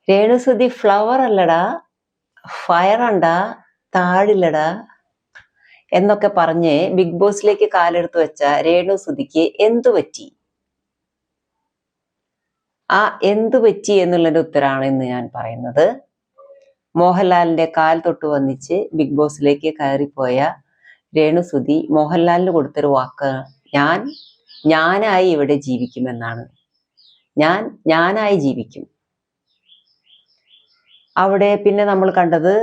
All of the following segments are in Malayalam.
രേണുസുതി ഫ്ലവർ അല്ലടാ, ഫയർ ഉണ്ടാ, താഴില്ലടാ എന്നൊക്കെ പറഞ്ഞ് ബിഗ് ബോസിലേക്ക് കാലെടുത്ത് വെച്ച രേണുസുതിക്ക് എന്തു പറ്റി? ആ എന്തു പറ്റി എന്നുള്ളതിന്റെ ഉത്തരമാണ് ഇന്ന് ഞാൻ പറയുന്നത്. മോഹൻലാലിന്റെ കാൽ തൊട്ട് വന്നിച്ച് ബിഗ് ബോസിലേക്ക് കയറിപ്പോയ രേണുസുതി മോഹൻലാലിന് കൊടുത്തൊരു വാക്ക് ഞാനായി ഇവിടെ ജീവിക്കുമെന്നാണ്. ഞാനായി ജീവിക്കും. അവിടെ പിന്നെ നമ്മൾ കണ്ടത്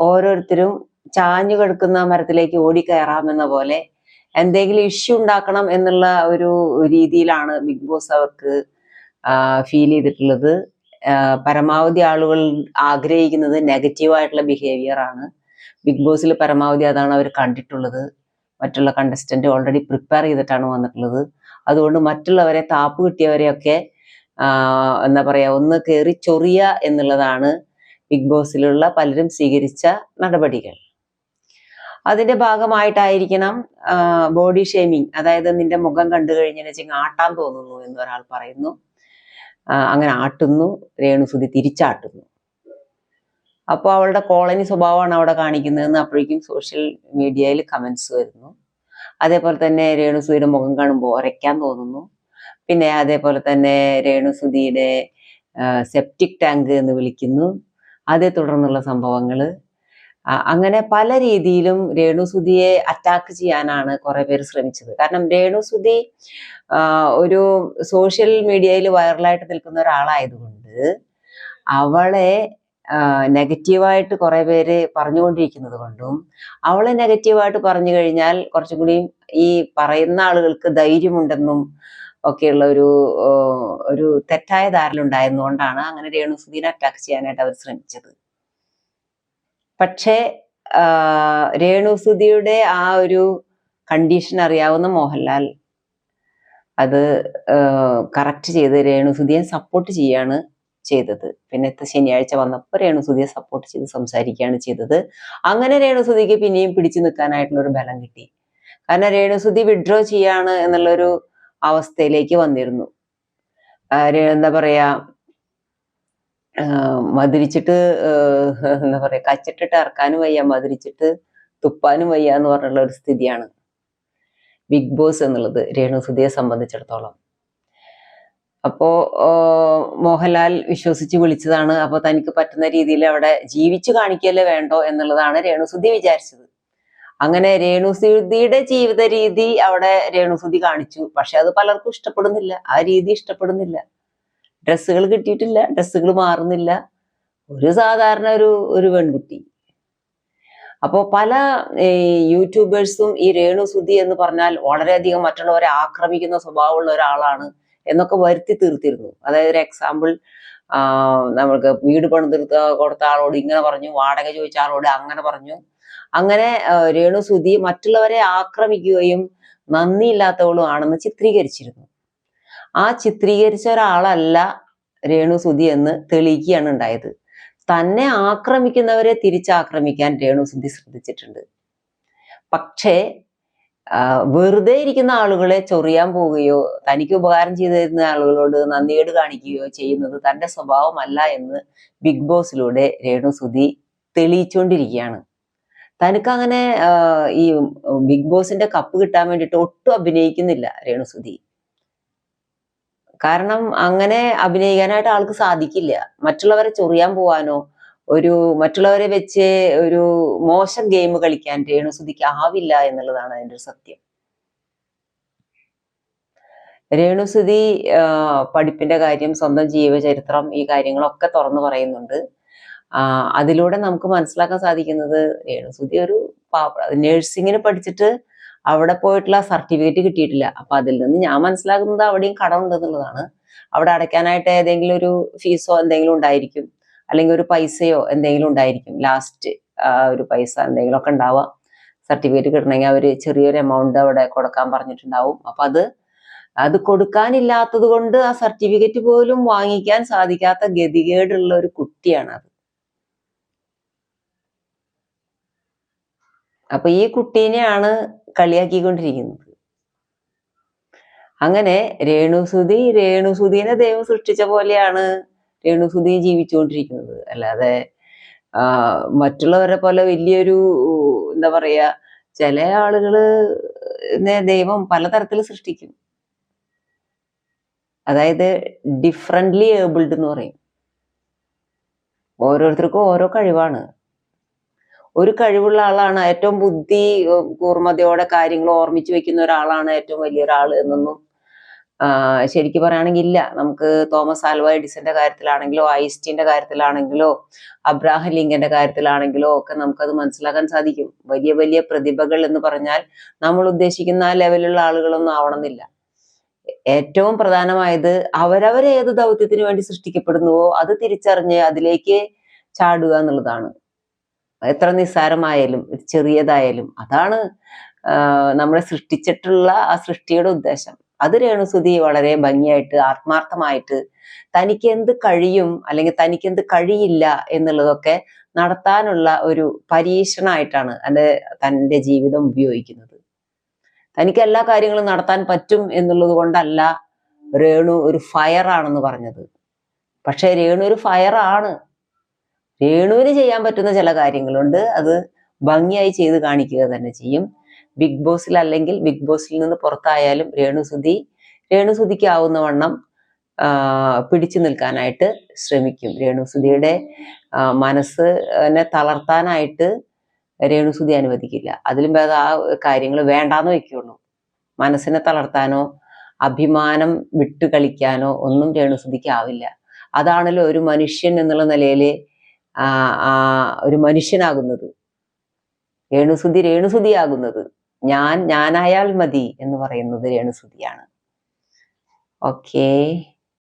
ഓരോരുത്തരും ചാഞ്ഞു കിടക്കുന്ന മരത്തിലേക്ക് ഓടിക്കയറാമെന്ന പോലെ എന്തെങ്കിലും ഇഷ്യൂ ഉണ്ടാക്കണം എന്നുള്ള ഒരു രീതിയിലാണ് ബിഗ് ബോസ് അവർക്ക് ഫീൽ ചെയ്തിട്ടുള്ളത്. പരമാവധി ആളുകൾ ആഗ്രഹിക്കുന്നത് നെഗറ്റീവായിട്ടുള്ള ബിഹേവിയർ ആണ്. ബിഗ് ബോസിൽ പരമാവധി അതാണ് അവർ കണ്ടിട്ടുള്ളത്. മറ്റുള്ള കണ്ടസ്റ്റന്റ് ഓൾറെഡി പ്രിപ്പയർ ചെയ്തിട്ടാണ് വന്നിട്ടുള്ളത്. അതുകൊണ്ട് മറ്റുള്ളവരെ താപ്പ് കിട്ടിയവരെയൊക്കെ എന്താ പറയാ ഒന്ന് കയറി ചൊറിയ എന്നുള്ളതാണ് ബിഗ് ബോസിലുള്ള പലരും സ്വീകരിച്ച നടപടികൾ. അതിന്റെ ഭാഗമായിട്ടായിരിക്കണം ബോഡി ഷേമിങ്, അതായത് നിന്റെ മുഖം കണ്ടു കഴിഞ്ഞാൽ വെച്ചാൽ ആട്ടാൻ തോന്നുന്നു എന്ന് ഒരാൾ പറയുന്നു. അങ്ങനെ ആട്ടുന്നു, രേണുസുതി തിരിച്ചാട്ടുന്നു. അപ്പോൾ അവളുടെ കോളനി സ്വഭാവമാണ് അവിടെ കാണിക്കുന്നതെന്ന് അപ്പോഴേക്കും സോഷ്യൽ മീഡിയയിൽ കമന്റ്സ് വരുന്നു. അതേപോലെ തന്നെ രേണുസുതിയുടെ മുഖം കാണുമ്പോൾ ഒരയ്ക്കാൻ തോന്നുന്നു. പിന്നെ അതേപോലെ തന്നെ രേണുസുതിയുടെ സെപ്റ്റിക് ടാങ്ക് എന്ന് വിളിക്കുന്നു. അതേ തുടർന്നുള്ള സംഭവങ്ങൾ, അങ്ങനെ പല രീതിയിലും രേണുസുതിയെ അറ്റാക്ക് ചെയ്യാനാണ് കുറെ പേര് ശ്രമിച്ചത്. കാരണം രേണുസുതി ഒരു സോഷ്യൽ മീഡിയയിൽ വൈറലായിട്ട് നിൽക്കുന്ന ഒരാളായതുകൊണ്ട് അവളെ നെഗറ്റീവായിട്ട് കുറെ പേര് പറഞ്ഞുകൊണ്ടിരിക്കുന്നത് കൊണ്ടും അവളെ നെഗറ്റീവായിട്ട് പറഞ്ഞു കഴിഞ്ഞാൽ കുറച്ചും കൂടി ഈ പറയുന്ന ആളുകൾക്ക് ധൈര്യമുണ്ടെന്നും ഒക്കെയുള്ള ഒരു തെറ്റായ ധാരണ ഉണ്ടായിരുന്നുകൊണ്ടാണ് അങ്ങനെ രേണുസുതിനെ അറ്റാക്ക് ചെയ്യാനായിട്ട് അവർ ശ്രമിച്ചത്. പക്ഷേ രേണുസുതിയുടെ ആ ഒരു കണ്ടീഷൻ അറിയാവുന്ന മോഹൻലാൽ അത് കറക്റ്റ് ചെയ്ത് രേണുസുതിയെ സപ്പോർട്ട് ചെയ്യാണ് ചെയ്തത്. പിന്നത്തെ ശനിയാഴ്ച വന്നപ്പോൾ രേണുസുതിയെ സപ്പോർട്ട് ചെയ്ത് സംസാരിക്കുകയാണ് ചെയ്തത്. അങ്ങനെ രേണുസുതിക്ക് പിന്നെയും പിടിച്ചു നിൽക്കാനായിട്ടുള്ള ഒരു ബലം കിട്ടി. കാരണം രേണുസുതി വിഡ്രോ ചെയ്യാണ് എന്നുള്ളൊരു അവസ്ഥയിലേക്ക് വന്നിരുന്നു. എന്താ പറയാ, മധുരിച്ചിട്ട് എന്താ പറയാ, കച്ചിട്ടിട്ട് ഇറക്കാനും വയ്യ, മധുരിച്ചിട്ട് തുപ്പാനും വയ്യ എന്ന് പറഞ്ഞുള്ള ഒരു സ്ഥിതിയാണ് ബിഗ് ബോസ് എന്നുള്ളത് രേണുസുതിയെ സംബന്ധിച്ചിടത്തോളം. അപ്പോ മോഹൻലാൽ വിശ്വസിച്ച് വിളിച്ചതാണ്. അപ്പൊ തനിക്ക് പറ്റുന്ന രീതിയിൽ അവിടെ ജീവിച്ചു കാണിക്കല്ലേ വേണ്ടോ എന്നുള്ളതാണ് രേണുസുതി വിചാരിച്ചത്. അങ്ങനെ രേണുസുതിയുടെ ജീവിത രീതി അവിടെ രേണുസുതി കാണിച്ചു. പക്ഷെ അത് പലർക്കും ഇഷ്ടപ്പെടുന്നില്ല, ആ രീതി ഇഷ്ടപ്പെടുന്നില്ല. ഡ്രസ്സുകൾ കിട്ടിയിട്ടില്ല, ഡ്രസ്സുകൾ മാറുന്നില്ല, ഒരു സാധാരണ ഒരു പെൺകുട്ടി. അപ്പോൾ പല യൂട്യൂബേഴ്സും ഈ രേണുസുതി എന്ന് പറഞ്ഞാൽ വളരെയധികം മറ്റുള്ളവരെ ആക്രമിക്കുന്ന സ്വഭാവമുള്ള ഒരാളാണ് എന്നൊക്കെ വരുത്തി തീർത്തിരുന്നു. അതായത് ഒരു എക്സാമ്പിൾ, നമ്മൾക്ക് വീട് പണിതീർത്ത് കൊടുത്ത ആളോട് ഇങ്ങനെ പറഞ്ഞു, വാടക ചോദിച്ച ആളോട് അങ്ങനെ പറഞ്ഞു. അങ്ങനെ രേണുസുതി മറ്റുള്ളവരെ ആക്രമിക്കുകയും നന്ദിയില്ലാത്തവളും ആണെന്ന് ചിത്രീകരിച്ചിരുന്നു. ആ ചിത്രീകരിച്ച ഒരാളല്ല രേണുസുതി എന്ന് തെളിയിക്കുകയാണ് ഉണ്ടായത്. തന്നെ ആക്രമിക്കുന്നവരെ തിരിച്ചാക്രമിക്കാൻ രേണുസുതി ശ്രദ്ധിച്ചിട്ടുണ്ട്. പക്ഷേ വെറുതെ ഇരിക്കുന്ന ആളുകളെ ചൊറിയാൻ പോവുകയോ തനിക്ക് ഉപകാരം ചെയ്തു തരുന്ന ആളുകളോട് നന്ദികേട് കാണിക്കുകയോ ചെയ്യുന്നത് തന്റെ സ്വഭാവമല്ല എന്ന് ബിഗ് ബോസിലൂടെ രേണുസുതി തെളിയിച്ചുകൊണ്ടിരിക്കുകയാണ്. തനിക്ക് അങ്ങനെ ഈ ബിഗ് ബോസിന്റെ കപ്പ് കിട്ടാൻ വേണ്ടിയിട്ട് ഒട്ടും അഭിനയിക്കുന്നില്ല രേണുസുതി. കാരണം അങ്ങനെ അഭിനയിക്കാനായിട്ട് ആൾക്ക് സാധിക്കില്ല. മറ്റുള്ളവരെ ചൊറിയാൻ പോവാനോ മറ്റുള്ളവരെ വെച്ച് ഒരു മോശം ഗെയിം കളിക്കാൻ രേണുസുതിക്ക് ആവില്ല എന്നുള്ളതാണ് അതിന്റെ ഒരു സത്യം. രേണുസുതി പഠിപ്പിന്റെ കാര്യം, സ്വന്തം ജീവചരിത്രം, ഈ കാര്യങ്ങളൊക്കെ തുറന്നു പറയുന്നുണ്ട്. അതിലൂടെ നമുക്ക് മനസ്സിലാക്കാൻ സാധിക്കുന്നത് രേണുസുതി ഒരു നഴ്സിങ്ങിന് പഠിച്ചിട്ട് അവിടെ പോയിട്ടുള്ള സർട്ടിഫിക്കറ്റ് കിട്ടിയിട്ടില്ല. അപ്പൊ അതിൽ നിന്ന് ഞാൻ മനസ്സിലാക്കുന്നത് അവിടെയും കടമുണ്ടെന്നുള്ളതാണ്. അവിടെ അടയ്ക്കാനായിട്ട് ഏതെങ്കിലും ഒരു ഫീസോ എന്തെങ്കിലും ഉണ്ടായിരിക്കും, അല്ലെങ്കിൽ ഒരു പൈസയോ എന്തെങ്കിലും ഉണ്ടായിരിക്കും. ലാസ്റ്റ് ഒരു പൈസ എന്തെങ്കിലും ഒക്കെ ഉണ്ടാവാം. സർട്ടിഫിക്കറ്റ് കിട്ടണമെങ്കിൽ അവർ ചെറിയൊരു എമൗണ്ട് അവിടെ കൊടുക്കാൻ പറഞ്ഞിട്ടുണ്ടാവും. അപ്പൊ അത് കൊടുക്കാനില്ലാത്തത് കൊണ്ട് ആ സർട്ടിഫിക്കറ്റ് പോലും വാങ്ങിക്കാൻ സാധിക്കാത്ത ഗതികേടുള്ള ഒരു കുട്ടിയാണ് അത്. അപ്പൊ ഈ കുട്ടീനെയാണ് കളിയാക്കിക്കൊണ്ടിരിക്കുന്നത്. അങ്ങനെ രേണുസുതിനെ ദൈവം സൃഷ്ടിച്ച പോലെയാണ് രേണുസുതി ജീവിച്ചുകൊണ്ടിരിക്കുന്നത്. അല്ലാതെ മറ്റുള്ളവരെ പോലെ വലിയൊരു എന്താ പറയാ, ചില ആളുകള് ദൈവം പലതരത്തിൽ സൃഷ്ടിക്കും. അതായത് ഡിഫറൻ്റ്ലി ഏബിൾഡ് എന്ന് പറയും. ഓരോരുത്തർക്കും ഓരോ കഴിവാണ്. ഒരു കഴിവുള്ള ആളാണ് ഏറ്റവും ബുദ്ധി കൂർമ്മതയോടെ കാര്യങ്ങൾ ഓർമ്മിച്ചു വെക്കുന്ന ഒരാളാണ് ഏറ്റവും വലിയൊരാൾ എന്നൊന്നും ശരിക്കും പറയുകയാണെങ്കിൽ ഇല്ല. നമുക്ക് തോമസ് ആൽവ എഡിസന്റെ കാര്യത്തിലാണെങ്കിലോ, ഐൻസ്റ്റീന്റെ കാര്യത്തിലാണെങ്കിലോ, അബ്രാഹം ലിങ്കന്റെ കാര്യത്തിലാണെങ്കിലോ ഒക്കെ നമുക്കത് മനസ്സിലാക്കാൻ സാധിക്കും. വലിയ വലിയ പ്രതിഭകൾ എന്ന് പറഞ്ഞാൽ നമ്മൾ ഉദ്ദേശിക്കുന്ന ആ ലെവലുള്ള ആളുകളൊന്നും ആവണമെന്നില്ല. ഏറ്റവും പ്രധാനമായത് അവരവരെ ഏത് ദൗത്യത്തിന് വേണ്ടി സൃഷ്ടിക്കപ്പെടുന്നുവോ അത് തിരിച്ചറിഞ്ഞ് അതിലേക്ക് ചാടുക എന്നുള്ളതാണ്. എത്ര നിസ്സാരമായാലും ചെറിയതായാലും അതാണ് നമ്മളെ സൃഷ്ടിച്ചിട്ടുള്ള ആ സൃഷ്ടിയുടെ ഉദ്ദേശം. അത് രേണുസുതി വളരെ ഭംഗിയായിട്ട് ആത്മാർത്ഥമായിട്ട് തനിക്ക് എന്ത് കഴിയും അല്ലെങ്കിൽ തനിക്ക് എന്ത് കഴിയില്ല എന്നുള്ളതൊക്കെ നടത്താനുള്ള ഒരു പരീക്ഷണമായിട്ടാണ് തൻ്റെ ജീവിതം ഉപയോഗിക്കുന്നത്. തനിക്ക് എല്ലാ കാര്യങ്ങളും നടത്താൻ പറ്റും എന്നുള്ളത് കൊണ്ടല്ല രേണു ഒരു ഫയർ ആണെന്ന് പറഞ്ഞത്. പക്ഷെ രേണു ഒരു ഫയർ ആണ്. രേണുവിന് ചെയ്യാൻ പറ്റുന്ന ചില കാര്യങ്ങളുണ്ട്, അത് ഭംഗിയായി ചെയ്ത് കാണിക്കുക തന്നെ ചെയ്യും. ബിഗ് ബോസിൽ അല്ലെങ്കിൽ ബിഗ് ബോസിൽ നിന്ന് പുറത്തായാലും രേണുസുതിക്ക് ആവുന്ന വണ്ണം പിടിച്ചു നിൽക്കാനായിട്ട് ശ്രമിക്കും. രേണുസുതിയുടെ മനസ്സിനെ തളർത്താനായിട്ട് രേണുസുതി അനുവദിക്കില്ല. അതിലും ഭേദം ആ കാര്യങ്ങൾ വേണ്ടാന്ന് വെക്കുള്ളൂ. മനസ്സിനെ തളർത്താനോ അഭിമാനം വിട്ടു കളിക്കാനോ ഒന്നും രേണുസുതിക്ക് ആവില്ല. അതാണല്ലോ ഒരു മനുഷ്യൻ എന്നുള്ള നിലയിൽ ഒരു മനുഷ്യനാകുന്നത്. രേണുസുതിയാകുന്നത്. ഞാനായാൽ മതി എന്ന് പറയുന്നത് രേണുസുതിയാണ്. ഓക്കേ.